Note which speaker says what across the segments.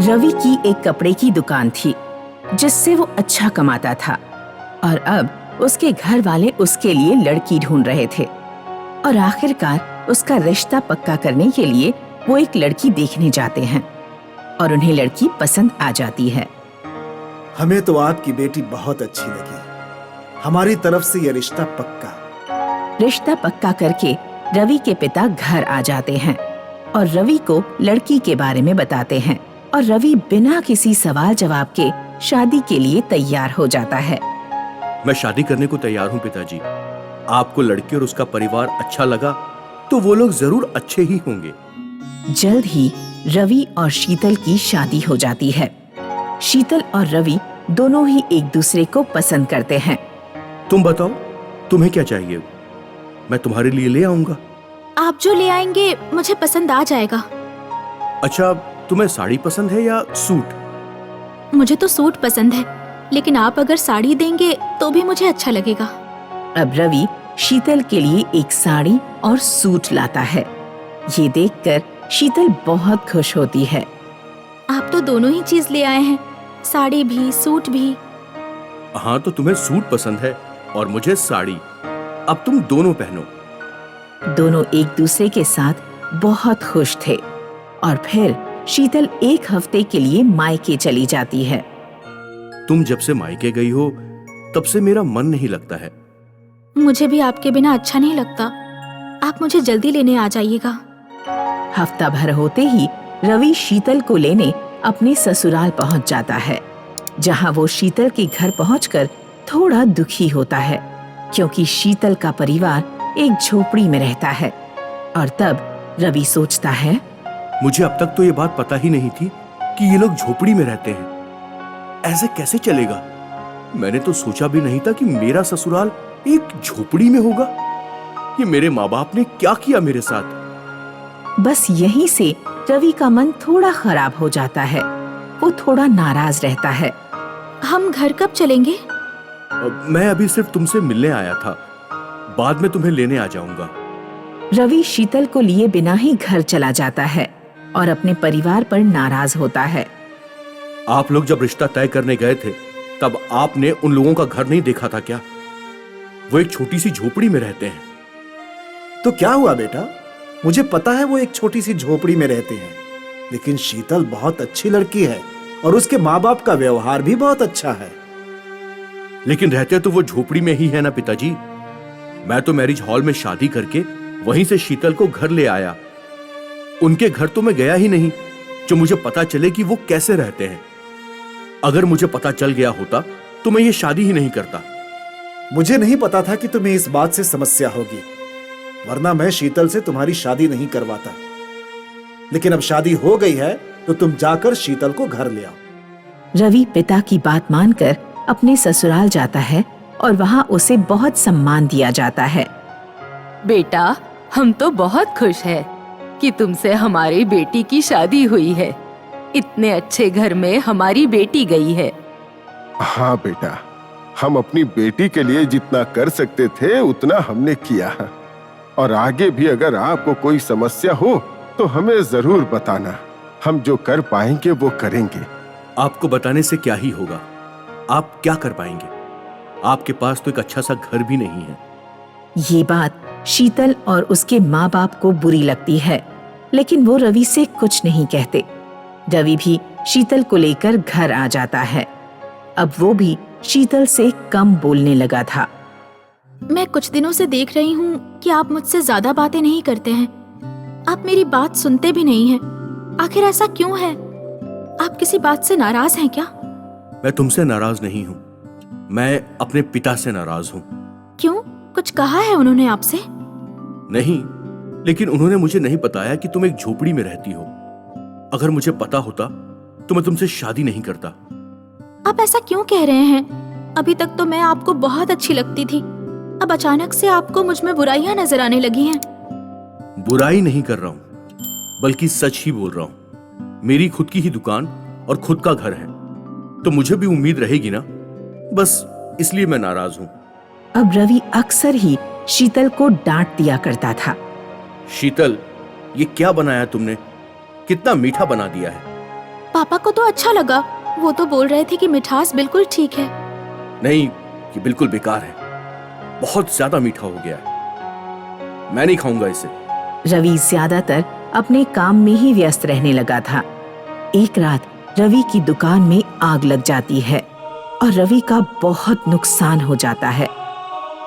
Speaker 1: रवि की एक कपड़े की दुकान थी जिससे वो अच्छा कमाता था और अब उसके घर वाले उसके लिए लड़की ढूंढ रहे थे और आखिरकार उसका रिश्ता पक्का करने के लिए वो एक लड़की देखने जाते हैं और उन्हें लड़की पसंद आ जाती है।
Speaker 2: हमें तो आपकी बेटी बहुत अच्छी लगी। हमारी तरफ से यह रिश्ता पक्का।
Speaker 1: रिश्ता पक्का करके रवि के पिता घर आ जाते हैं और रवि को लड़की के बारे में बताते हैं और रवि बिना किसी सवाल जवाब के शादी के लिए तैयार हो जाता है।
Speaker 3: मैं शादी करने को तैयार हूँ पिताजी। आपको लड़की और उसका परिवार अच्छा लगा तो वो लोग जरूर अच्छे ही होंगे।
Speaker 1: जल्द ही रवि और शीतल की शादी हो जाती है। शीतल और रवि दोनों ही एक दूसरे को पसंद करते हैं।
Speaker 3: तुम बताओ, तुम्हें क्या चाहिए? मैं तुम्हारे लिए ले आऊंगा।
Speaker 4: आप जो ले आएंगे मुझे पसंद आ जाएगा।
Speaker 3: अच्छा, तुम्हें साड़ी पसंद है या सूट?
Speaker 4: मुझे तो सूट पसंद है, लेकिन आप अगर साड़ी देंगे तो भी मुझे अच्छा लगेगा।
Speaker 1: अब रवि शीतल के लिए एक साड़ी और सूट लाता है। ये देखकर शीतल बहुत खुश होती है।
Speaker 4: आप तो दोनों ही चीज ले आए हैं, साड़ी भी सूट भी।
Speaker 3: हाँ, तो तुम्हें सूट पसंद है और मुझे साड़ी। अब तुम दोनों पहनो।
Speaker 1: दोनों एक दूसरे के साथ बहुत खुश थे और फिर शीतल एक हफ्ते के लिए मायके चली जाती है।
Speaker 3: तुम जब से मायके गई हो तब से मेरा मन नहीं लगता है।
Speaker 4: मुझे भी आपके बिना अच्छा नहीं लगता। आप मुझे जल्दी लेने आ जाइएगा।
Speaker 1: हफ्ता भर होते ही रवि शीतल को लेने अपने ससुराल पहुंच जाता है, जहां वो शीतल के घर पहुंचकर थोड़ा दुखी होता है क्योंकि शीतल का परिवार एक झोपड़ी में रहता है। और तब रवि सोचता है,
Speaker 3: मुझे अब तक तो ये बात पता ही नहीं थी कि ये लोग झोपड़ी में रहते हैं। ऐसे कैसे चलेगा? मैंने तो सोचा भी नहीं था कि मेरा ससुराल एक झोपड़ी में होगा। ये मेरे माँ बाप ने क्या किया मेरे साथ?
Speaker 1: बस यहीं से रवि का मन थोड़ा खराब हो जाता है। वो थोड़ा नाराज रहता है।
Speaker 4: हम घर कब चलेंगे?
Speaker 3: मैं अभी सिर्फ तुमसे मिलने आया था, बाद में तुम्हें लेने आ जाऊंगा।
Speaker 1: रवि शीतल को लिए बिना ही घर चला जाता है और अपने परिवार पर नाराज होता है।
Speaker 3: आप लोग जब रिश्ता तय करने गए थे तब आपने उन लोगों का घर नहीं देखा था क्या? वो एक छोटी सी झोपड़ी में रहते हैं।
Speaker 2: तो क्या हुआ बेटा? मुझे पता है वो एक छोटी सी झोपड़ी में रहते हैं, लेकिन शीतल बहुत अच्छी लड़की है और उसके माँ बाप का व्यवहार भी बहुत अच्छा है।
Speaker 3: लेकिन रहते तो वो झोपड़ी में ही है ना पिताजी। मैं तो मैरिज हॉल में शादी करके वहीं से शीतल को घर ले आया। उनके घर तो मैं गया ही नहीं जो मुझे पता चले कि वो कैसे रहते हैं। अगर मुझे पता चल गया होता तो मैं ये शादी ही नहीं करता।
Speaker 2: मुझे नहीं पता था कि तुम्हें इस बात से समस्या होगी, वरना मैं शीतल से तुम्हारी शादी नहीं करवाता। लेकिन अब शादी हो गई है तो तुम जाकर शीतल को घर ले आओ।
Speaker 1: रवि पिता की बात मानकर अपने ससुराल जाता है और वहाँ उसे बहुत सम्मान दिया जाता है।
Speaker 5: बेटा, हम तो बहुत खुश हैं कि तुमसे हमारी बेटी की शादी हुई है। इतने अच्छे घर में हमारी बेटी गई है।
Speaker 6: हाँ बेटा, हम अपनी बेटी के लिए जितना कर सकते थे उतना हमने किया, और आगे भी अगर आपको कोई समस्या हो तो हमें जरूर बताना। हम जो कर पाएंगे वो करेंगे।
Speaker 3: आपको बताने से क्या ही होगा? आप क्या कर पाएंगे? आपके पास तो एक अच्छा सा घर भी नहीं है।
Speaker 1: ये बात शीतल और उसके माँ बाप को बुरी लगती है, लेकिन वो रवि से कुछ नहीं कहते। रवि भी शीतल को लेकर घर आ जाता है। अब वो भी शीतल से कम बोलने लगा था।
Speaker 4: मैं कुछ दिनों से देख रही हूँ कि आप मुझसे ज्यादा बातें नहीं करते हैं। आप मेरी बात सुनते भी नहीं हैं। आखिर ऐसा क्यों है? आप किसी बात से नाराज हैं क्या?
Speaker 3: मैं तुमसे नाराज नहीं हूँ, मैं अपने पिता से नाराज हूँ।
Speaker 4: क्यों? कुछ कहा है उन्होंने आपसे?
Speaker 3: नहीं, लेकिन उन्होंने मुझे नहीं बताया कि तुम एक झोपड़ी में रहती हो। अगर मुझे पता होता तो मैं तुमसे शादी नहीं करता।
Speaker 4: आप ऐसा क्यों कह रहे हैं? अभी तक तो मैं आपको बहुत अच्छी लगती थी, अब अचानक से आपको मुझ में बुराइयां नजर आने लगी हैं।
Speaker 3: बुराई नहीं कर रहा हूँ, बल्कि सच ही बोल रहा हूँ। मेरी खुद की ही दुकान और खुद का घर है, तो मुझे भी उम्मीद रहेगी ना। बस इसलिए मैं नाराज हूँ।
Speaker 1: अब रवि अक्सर ही शीतल को डांट दिया करता था।
Speaker 3: शीतल, ये क्या बनाया तुमने? कितना मीठा बना दिया है।
Speaker 4: पापा को तो अच्छा लगा। वो तो बोल रहे थे कि मिठास बिल्कुल ठीक है।
Speaker 3: नहीं, ये बिल्कुल बेकार है, बहुत ज्यादा मीठा हो गया है, मैं नहीं खाऊंगा इसे।
Speaker 1: रवि ज्यादातर अपने काम में ही व्यस्त रहने लगा था। एक रात रवि की दुकान में आग लग जाती है और रवि का बहुत नुकसान हो जाता है।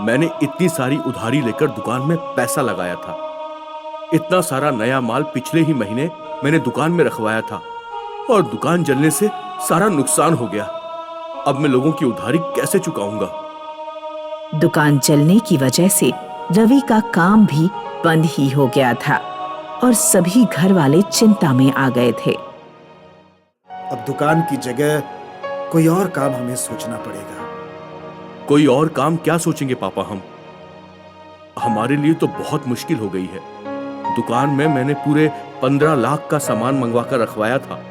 Speaker 3: मैंने इतनी सारी उधारी लेकर दुकान में पैसा लगाया था। इतना सारा नया माल पिछले ही महीने मैंने दुकान में रखवाया था और दुकान जलने से सारा नुकसान हो गया। अब मैं लोगों की उधारी कैसे चुकाऊंगा?
Speaker 1: दुकान जलने की वजह से रवि का काम भी बंद ही हो गया था और सभी घर वाले चिंता में आ गए थे।
Speaker 2: अब दुकान की जगह कोई और काम हमें सोचना पड़ेगा।
Speaker 3: कोई और काम क्या सोचेंगे पापा हम? हमारे लिए तो बहुत मुश्किल हो गई है। दुकान में मैंने पूरे 15 लाख का सामान मंगवा कर रखवाया था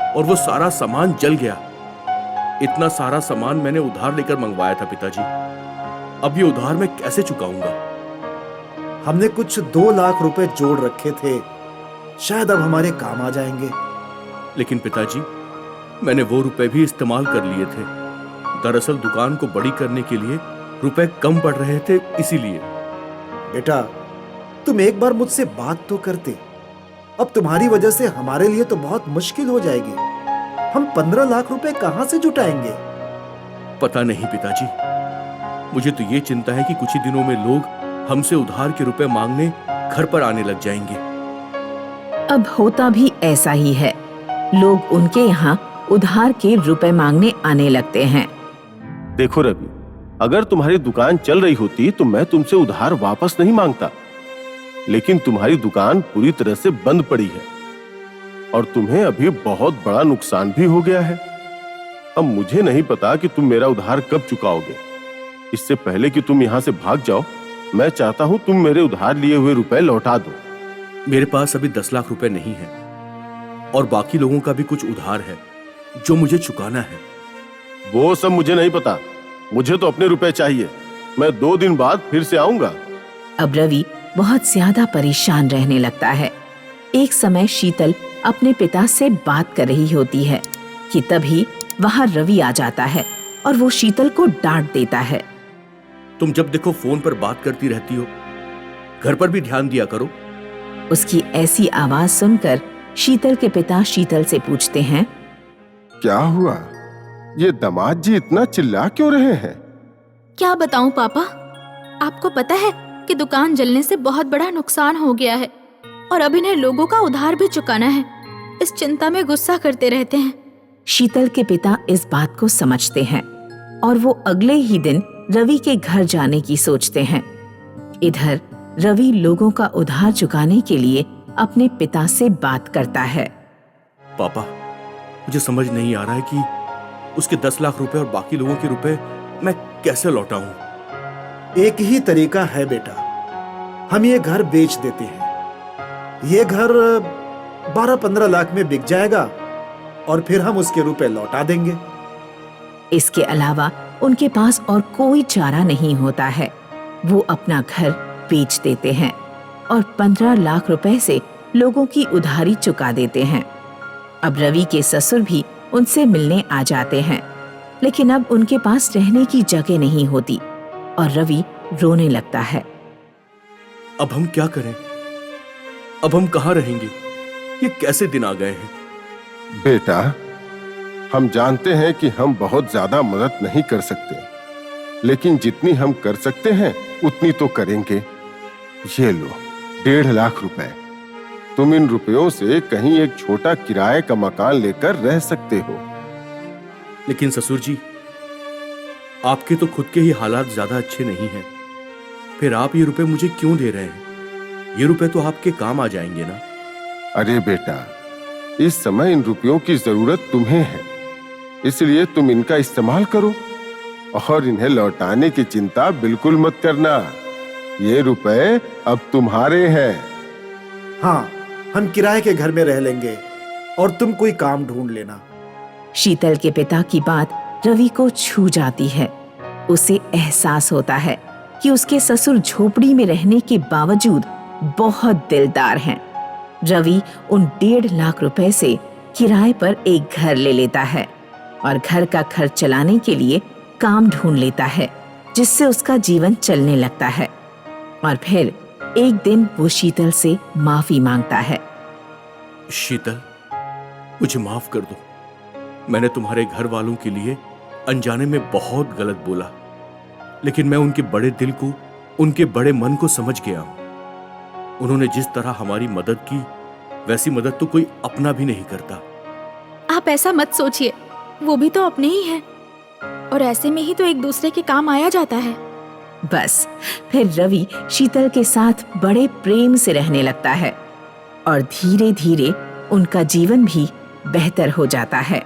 Speaker 3: और वो सारा सामान जल गया। इतना सारा सामान मैंने उधार लेकर मंगवाया था पिताजी। अब ये उधार मैं कैसे चुकाऊंगा?
Speaker 2: हमने कुछ 2 लाख रुपए जोड़ रखे थे, शायद अब हमारे काम आ जाएंगे।
Speaker 3: लेकिन पिताजी, मैंने वो रुपए भी इस्तेमाल कर लिए थे। दरअसल दुकान को बड़ी करने के लिए रुपए कम पड़ रहे थे, इसीलिए।
Speaker 2: बेटा, तुम एक बार मुझसे बात तो करते। अब तुम्हारी वजह से हमारे लिए तो बहुत मुश्किल हो जाएगी। हम 15 लाख रुपए कहां से जुटाएंगे?
Speaker 3: पता नहीं पिताजी, मुझे तो ये चिंता है कि कुछ ही दिनों में लोग हमसे उधार के रुपए मांगने घर पर आने लग जाएंगे।
Speaker 1: अब होता भी ऐसा ही है, लोग उनके यहाँ उधार के रुपए मांगने आने लगते हैं।
Speaker 6: देखो रवि, अगर तुम्हारी दुकान चल रही होती तो मैं तुमसे उधार वापस नहीं मांगता, लेकिन तुम्हारी दुकान पूरी तरह से बंद पड़ी है और तुम्हें अभी बहुत बड़ा नुकसान भी हो गया है। अब मुझे नहीं पता कि तुम मेरा उधार कब चुकाओगे। इससे पहले कि तुम यहाँ से भाग जाओ, मैं चाहता हूँ तुम मेरे उधार लिए हुए रुपए लौटा दो।
Speaker 3: मेरे पास अभी 10 लाख रुपए नहीं है और बाकी लोगों का भी कुछ उधार है जो मुझे चुकाना है।
Speaker 6: वो सब मुझे नहीं पता, मुझे तो अपने रुपए चाहिए। मैं 2 दिन बाद फिर से आऊंगा।
Speaker 1: अब रवि बहुत ज्यादा परेशान रहने लगता है। एक समय शीतल अपने पिता से बात कर रही होती है कि तभी वहां रवि आ जाता है और वो शीतल को डांट देता है।
Speaker 3: तुम जब देखो फोन पर बात करती रहती हो, घर पर भी ध्यान दिया करो।
Speaker 1: उसकी ऐसी आवाज सुनकर शीतल के पिता शीतल से पूछते हैं,
Speaker 6: क्या हुआ? ये दामाद जी इतना चिल्ला क्यों रहे हैं?
Speaker 4: क्या बताऊं पापा, आपको पता है कि दुकान जलने से बहुत बड़ा नुकसान हो गया है और अब इन्हें लोगों का उधार भी चुकाना है। इस चिंता में गुस्सा करते रहते हैं।
Speaker 1: शीतल के पिता इस बात को समझते हैं और वो अगले ही दिन रवि के घर जाने की सोचते हैं। इधर रवि लोगों का उधार चुकाने के लिए अपने पिता से बात करता है।
Speaker 3: पापा, मुझे समझ नहीं आ रहा है कि उसके 10 लाख रुपए और बाकी लोगों के रुपए मैं कैसे लौटाऊं।
Speaker 2: एक ही तरीका है बेटा, हम ये घर बेच देते हैं। ये घर 12-15 लाख में बिक जाएगा और फिर हम उसके रुपए लौटा देंगे।
Speaker 1: इसके अलावा उनके पास और कोई चारा नहीं होता है। वो अपना घर बेच देते हैं और 15 लाख रुपए से लोगों की उधारी चुका देते हैं। अब रवि के ससुर भी उनसे मिलने आ जाते हैं, लेकिन अब उनके पास रहने की जगह नहीं होती और रवि रोने लगता है।
Speaker 3: अब हम क्या करें? अब हम कहाँ रहेंगे? ये कैसे दिन आ गए हैं?
Speaker 6: बेटा, हम जानते हैं कि हम बहुत ज्यादा मदद नहीं कर सकते, लेकिन जितनी हम कर सकते हैं उतनी तो करेंगे। ये लो 1.5 लाख रुपए। तुम इन रुपयों से कहीं एक छोटा किराए का मकान लेकर रह सकते हो।
Speaker 3: लेकिन ससुर जी, आपके तो खुद के ही हालात ज्यादा अच्छे नहीं हैं। फिर आप ये रुपए मुझे क्यों दे रहे हैं? ये रुपए तो आपके काम आ जाएंगे ना।
Speaker 6: अरे बेटा, इस समय इन रुपयों की जरूरत तुम्हें है, इसलिए तुम इनका इस्तेमाल करो और इन्हें लौटाने की चिंता बिल्कुल मत करना। ये रुपए अब तुम्हारे हैं।
Speaker 2: हाँ, हम किराए के घर में रह लेंगे और तुम कोई काम ढूंढ लेना।
Speaker 1: शीतल के पिता की बात रवि को छू जाती है। उसे एहसास होता है कि उसके ससुर झोपड़ी में रहने के बावजूद बहुत दिलदार हैं। रवि उन 1.5 लाख रुपए से किराए पर एक घर ले लेता है और घर का खर्च चलाने के लिए काम ढूंढ लेता है, जिससे उसका जीवन चलने लगता है। और फिर एक दिन वो शीतल से माफी मांगता है।
Speaker 3: शीतल, मुझे माफ कर दो। मैंने तुम्हारे घर वालों के लिए अनजाने में बहुत गलत बोला, लेकिन मैं उनके बड़े दिल को, उनके बड़े मन को समझ गया हूं। उन्होंने जिस तरह हमारी मदद की, वैसी मदद तो कोई अपना भी नहीं करता।
Speaker 4: आप ऐसा मत सोचिए, वो भी तो अपने ही हैं और ऐसे में ही तो एक दूसरे के काम आया जाता है।
Speaker 1: बस फिर रवि शीतल के साथ बड़े प्रेम से रहने लगता है और धीरे धीरे उनका जीवन भी बेहतर हो जाता है।